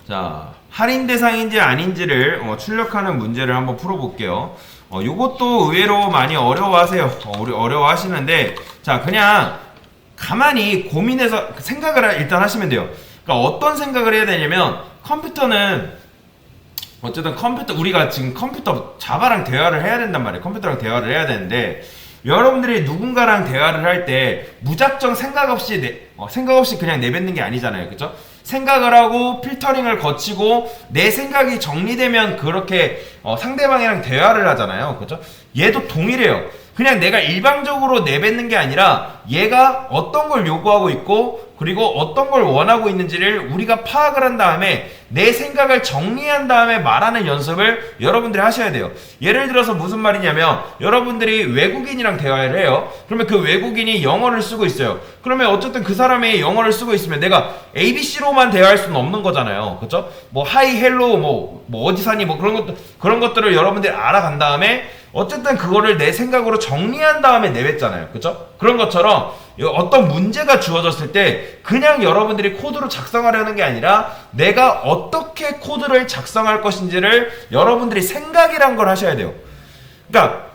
자, 할인 대상인지 아닌지를 출력하는 문제를 한번 풀어볼게요. 요것도 의외로 많이 어려워하세요. 어려워하시는데, 자, 그냥 가만히 고민해서 생각을 일단 하시면 돼요. 그러니까 어떤 생각을 해야 되냐면, 컴퓨터는 어쨌든 우리가 지금 컴퓨터 자바랑 대화를 해야 된단 말이에요. 컴퓨터랑 대화를 해야 되는데, 여러분들이 누군가랑 대화를 할 때 무작정 생각 없이 그냥 내뱉는 게 아니잖아요. 그죠? 생각을 하고 필터링을 거치고 내 생각이 정리되면 그렇게 상대방이랑 대화를 하잖아요. 그죠? 얘도 동일해요. 그냥 내가 일방적으로 내뱉는 게 아니라 얘가 어떤 걸 요구하고 있고 그리고 어떤 걸 원하고 있는지를 우리가 파악을 한 다음에 내 생각을 정리한 다음에 말하는 연습을 여러분들이 하셔야 돼요. 예를 들어서 무슨 말이냐면 여러분들이 외국인이랑 대화를 해요. 그러면 그 외국인이 영어를 쓰고 있어요. 그러면 어쨌든 그 사람이 영어를 쓰고 있으면 내가 ABC로만 대화할 수는 없는 거잖아요. 그렇죠? 뭐 하이 헬로 뭐 어디 사니 뭐 그런 것들을 여러분들이 알아간 다음에 어쨌든 그거를 내 생각으로 정리한 다음에 내뱉잖아요. 그쵸? 그런 것처럼 어떤 문제가 주어졌을 때 그냥 여러분들이 코드로 작성하려는 게 아니라 내가 어떻게 코드를 작성할 것인지를 여러분들이 생각이란 걸 하셔야 돼요. 그러니까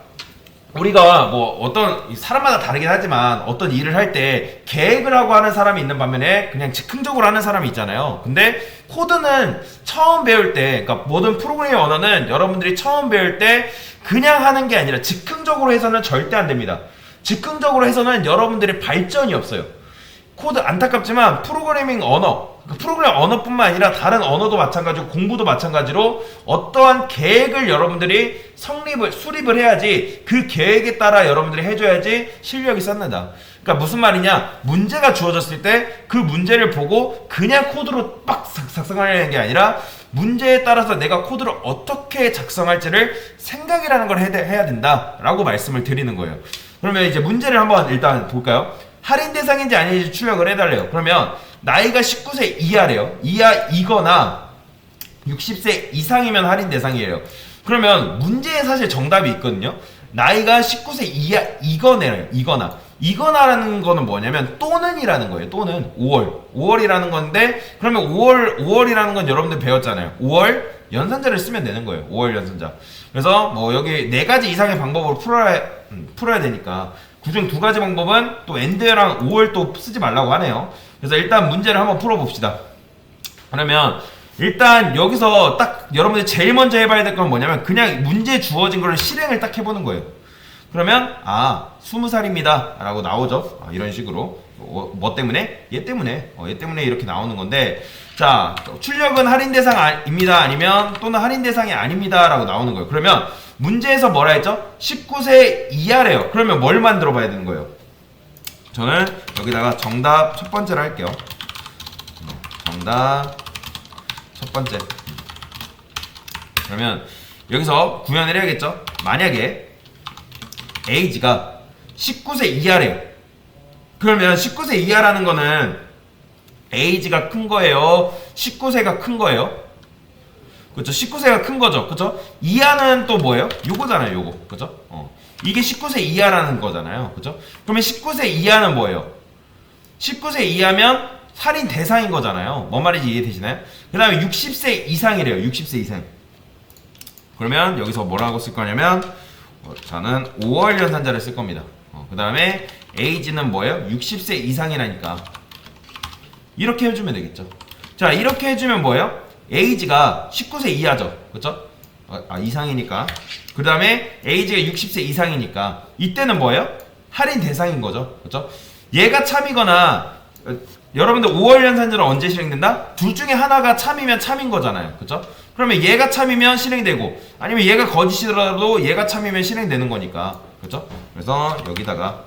우리가 뭐 어떤 사람마다 다르긴 하지만 어떤 일을 할 때 계획을 하고 하는 사람이 있는 반면에 그냥 즉흥적으로 하는 사람이 있잖아요. 근데 코드는 처음 배울 때, 그러니까 모든 프로그래밍 언어는 여러분들이 처음 배울 때 그냥 하는 게 아니라 즉흥적으로 해서는 절대 안 됩니다. 즉흥적으로 해서는 여러분들의 발전이 없어요. 코드 안타깝지만 프로그래밍 언어뿐만 아니라 다른 언어도 마찬가지고 공부도 마찬가지로 어떠한 계획을 여러분들이 수립을 해야지 그 계획에 따라 여러분들이 해줘야지 실력이 쌓는다. 그러니까 무슨 말이냐, 문제가 주어졌을 때 그 문제를 보고 그냥 코드로 막 작성하려는 게 아니라 문제에 따라서 내가 코드를 어떻게 작성할지를 생각이라는 걸 해야 된다라고 말씀을 드리는 거예요. 그러면 이제 문제를 한번 일단 볼까요? 할인 대상인지 아닌지 출력을 해달래요. 그러면 나이가 19세 이하래요. 이거나 60세 이상이면 할인 대상이에요. 그러면 문제에 사실 정답이 있거든요. 나이가 19세 이하 이거나라는 거는 뭐냐면 또는이라는 거예요. 또는 5월이라는 건데, 그러면 5월이라는 건 여러분들 배웠잖아요. 5월 연산자를 쓰면 되는 거예요. 5월 연산자. 그래서 뭐 여기 4가지 이상의 방법으로 풀어야 되니까 그중 2가지 방법은 또 엔드랑 5월 또 쓰지 말라고 하네요. 그래서 일단 문제를 한번 풀어봅시다. 그러면 일단 여기서 딱 여러분들이 제일 먼저 해봐야 될 건 뭐냐면 그냥 문제 주어진 거를 실행을 딱 해보는 거예요. 그러면 20살입니다 라고 나오죠. 이런 식으로 뭐 때문에? 얘 때문에 이렇게 나오는 건데, 자, 출력은 할인 대상입니다 아니면 또는 할인 대상이 아닙니다 라고 나오는 거예요. 그러면 문제에서 뭐라 했죠? 19세 이하래요. 그러면 뭘 만들어 봐야 되는 거예요? 저는 여기다가 정답 첫 번째로 할게요. 정답 첫 번째. 그러면 여기서 구현을 해야겠죠? 만약에 에이지가 19세 이하래요. 그러면 19세 이하라는 거는 에이지가 큰 거예요? 19세가 큰 거예요? 그쵸? 19세가 큰 거죠. 그쵸? 이하는 또 뭐예요? 요거잖아요. 요거. 그쵸? 이게 19세 이하라는 거잖아요. 그쵸? 그러면 19세 이하는 뭐예요? 19세 이하면 할인 대상인 거잖아요. 뭔 말인지 이해되시나요? 그 다음에 60세 이상이래요. 60세 이상. 그러면 여기서 뭐라고 쓸 거냐면 저는 5월 연산자를 쓸 겁니다. 그 다음에 에이지는 뭐예요? 60세 이상이라니까 이렇게 해주면 되겠죠. 자, 이렇게 해주면 뭐예요? 에이지가 19세 이하죠. 그쵸? 이상이니까. 그 다음에 에이지가 60세 이상이니까 이때는 뭐예요? 할인 대상인 거죠. 그쵸? 얘가 참이거나 여러분들 5월 연산자는 언제 실행된다? 둘 중에 하나가 참이면 참인 거잖아요. 그쵸? 그러면 얘가 참이면 실행되고 아니면 얘가 거짓이더라도 얘가 참이면 실행되는 거니까. 그쵸? 그래서 여기다가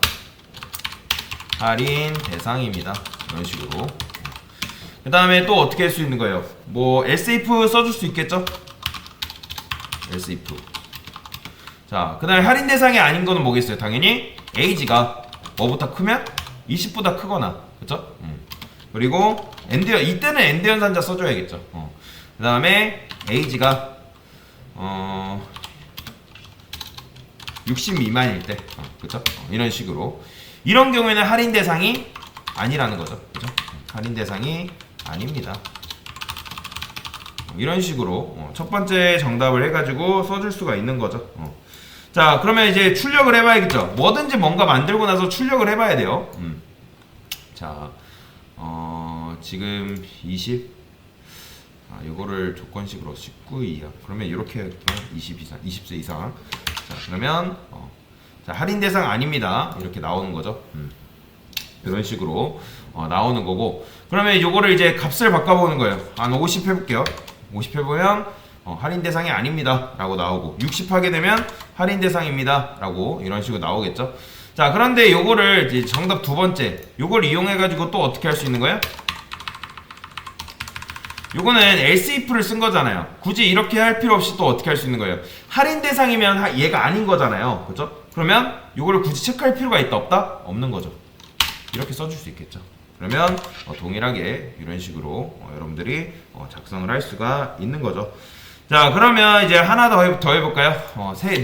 할인 대상입니다. 이런 식으로. 그 다음에 또 어떻게 할 수 있는 거예요? 뭐 else if 써줄 수 있겠죠? else if. 자, 그 다음에 할인 대상이 아닌 거는 뭐겠어요? 당연히 에이지가 뭐보다 크면 20보다 크거나. 그쵸? 그리고 이때는 엔드 연산자 써줘야겠죠. 그 다음에 에이지가 60 미만일 때. 그쵸? 이런 식으로. 이런 경우에는 할인 대상이 아니라는 거죠. 그죠? 할인 대상이 아닙니다. 이런 식으로 첫 번째 정답을 해가지고 써줄 수가 있는 거죠. 자, 그러면 이제 출력을 해봐야겠죠. 뭐든지 뭔가 만들고 나서 출력을 해봐야 돼요. 자, 지금 20. 요거를 조건식으로 19 이하. 그러면 이렇게 20 이상, 20세 이상. 자, 그러면 자, 할인 대상 아닙니다. 이렇게 나오는 거죠. 이런 식으로 나오는 거고. 그러면 요거를 이제 값을 바꿔보는 거예요. 한 50 해볼게요. 50 해보면 할인 대상이 아닙니다 라고 나오고, 60 하게 되면 할인 대상입니다 라고 이런 식으로 나오겠죠. 자, 그런데 요거를 이제 정답 두 번째, 요걸 이용해 가지고 또 어떻게 할 수 있는 거예요? 요거는 else if를 쓴 거잖아요. 굳이 이렇게 할 필요 없이 또 어떻게 할 수 있는 거예요? 할인 대상이면 얘가 아닌 거잖아요. 그죠? 그러면 요거를 굳이 체크할 필요가 있다 없다? 없는 거죠. 이렇게 써줄 수 있겠죠. 그러면 동일하게 이런 식으로 여러분들이 작성을 할 수가 있는 거죠. 자, 그러면 이제 하나 더 해볼까요?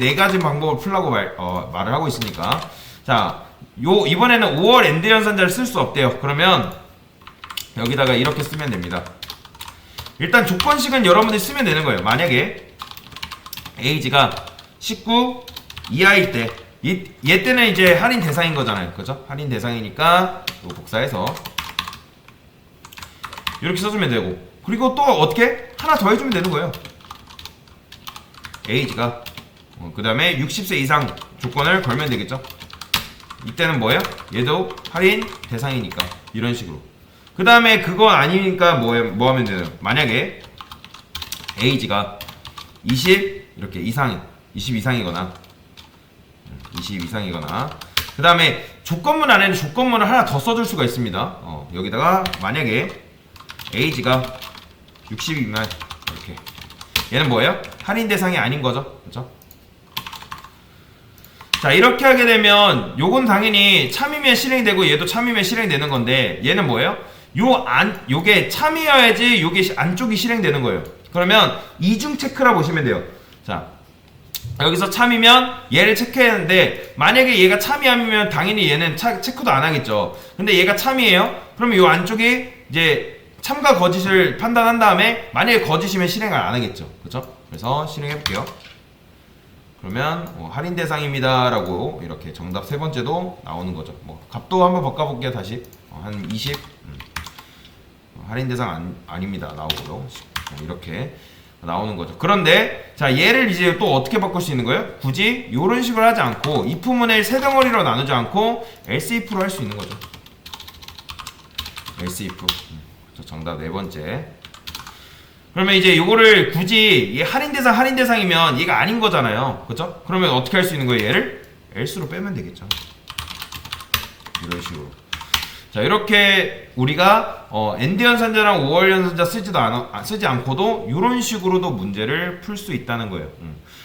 네 가지 방법을 풀라고 말을 하고 있으니까. 자, 이번에는 5월 엔드 연산자를 쓸 수 없대요. 그러면 여기다가 이렇게 쓰면 됩니다. 일단 조건식은 여러분들이 쓰면 되는 거예요. 만약에 에이지가 19 이하일 때, 얘 때는 이제 할인 대상인 거잖아요. 그죠? 할인 대상이니까 복사해서 이렇게 써주면 되고, 그리고 또 어떻게? 하나 더 해주면 되는 거예요. 에이지가 그 다음에 60세 이상 조건을 걸면 되겠죠. 이때는 뭐예요? 얘도 할인 대상이니까 이런 식으로. 그 다음에 그거 아니니까 뭐 하면 되나요? 만약에 에이지가 20 이렇게 20 이상이거나 20 이상이거나, 그 다음에 조건문 안에는 조건문을 하나 더 써줄 수가 있습니다. 여기다가 만약에 에이지가 60 미만 이렇게, 얘는 뭐예요? 할인 대상이 아닌 거죠. 그렇죠? 자, 이렇게 하게 되면 요건 당연히 참이면 실행되고 얘도 참이면 실행되는 건데, 얘는 뭐예요? 요게 참이어야지 요게 안쪽이 실행되는 거예요. 그러면 이중 체크라 보시면 돼요. 자, 여기서 참이면 얘를 체크했는데, 만약에 얘가 참이 아니면 당연히 얘는 체크도 안 하겠죠. 근데 얘가 참이에요? 그러면 요 안쪽이 이제 참과 거짓을 판단한 다음에, 만약에 거짓이면 실행을 안 하겠죠. 그렇죠? 그래서 실행해 볼게요. 그러면 할인 대상입니다 라고 이렇게 정답 세 번째도 나오는 거죠. 값도 한번 바꿔볼게요. 다시 한 20 할인 대상 아닙니다 나오고요. 이렇게 나오는 거죠. 그런데 자, 얘를 이제 또 어떻게 바꿀 수 있는 거예요? 굳이 이런 식으로 하지 않고 if문을 세 덩어리로 나누지 않고 else if로 할 수 있는 거죠. else if. 정답 네 번째. 그러면 이제 요거를 굳이 얘 할인 대상이면 얘가 아닌 거잖아요. 그쵸? 그러면 어떻게 할 수 있는 거예요? 얘를 else로 빼면 되겠죠. 이런 식으로. 자, 이렇게 우리가 엔드 연산자랑 5월 연산자 쓰지 않고도 이런 식으로도 문제를 풀 수 있다는 거예요.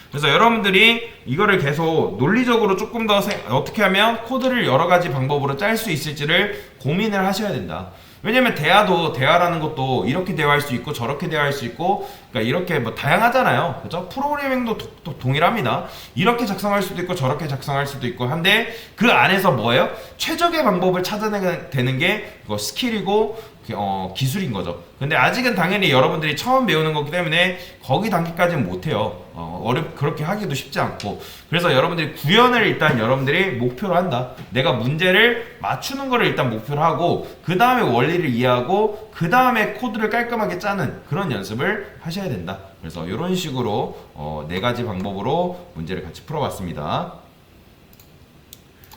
그래서 여러분들이 이거를 계속 논리적으로 조금 더 어떻게 하면 코드를 여러 가지 방법으로 짤 수 있을지를 고민을 하셔야 된다. 왜냐면 대화라는 것도 이렇게 대화할 수 있고 저렇게 대화할 수 있고, 그러니까 이렇게 다양하잖아요. 그죠? 프로그래밍도 동일합니다. 이렇게 작성할 수도 있고 저렇게 작성할 수도 있고 한데, 그 안에서 뭐예요? 최적의 방법을 찾아내야 되는 게 그거 스킬이고 기술인 거죠. 근데 아직은 당연히 여러분들이 처음 배우는 거기 때문에 거기 단계까지는 못해요. 그렇게 하기도 쉽지 않고. 그래서 여러분들이 구현을 일단 여러분들이 목표로 한다. 내가 문제를 맞추는 거를 일단 목표로 하고, 그 다음에 원리를 이해하고, 그 다음에 코드를 깔끔하게 짜는 그런 연습을 하셔야 된다. 그래서 이런 식으로 네 가지 방법으로 문제를 같이 풀어봤습니다.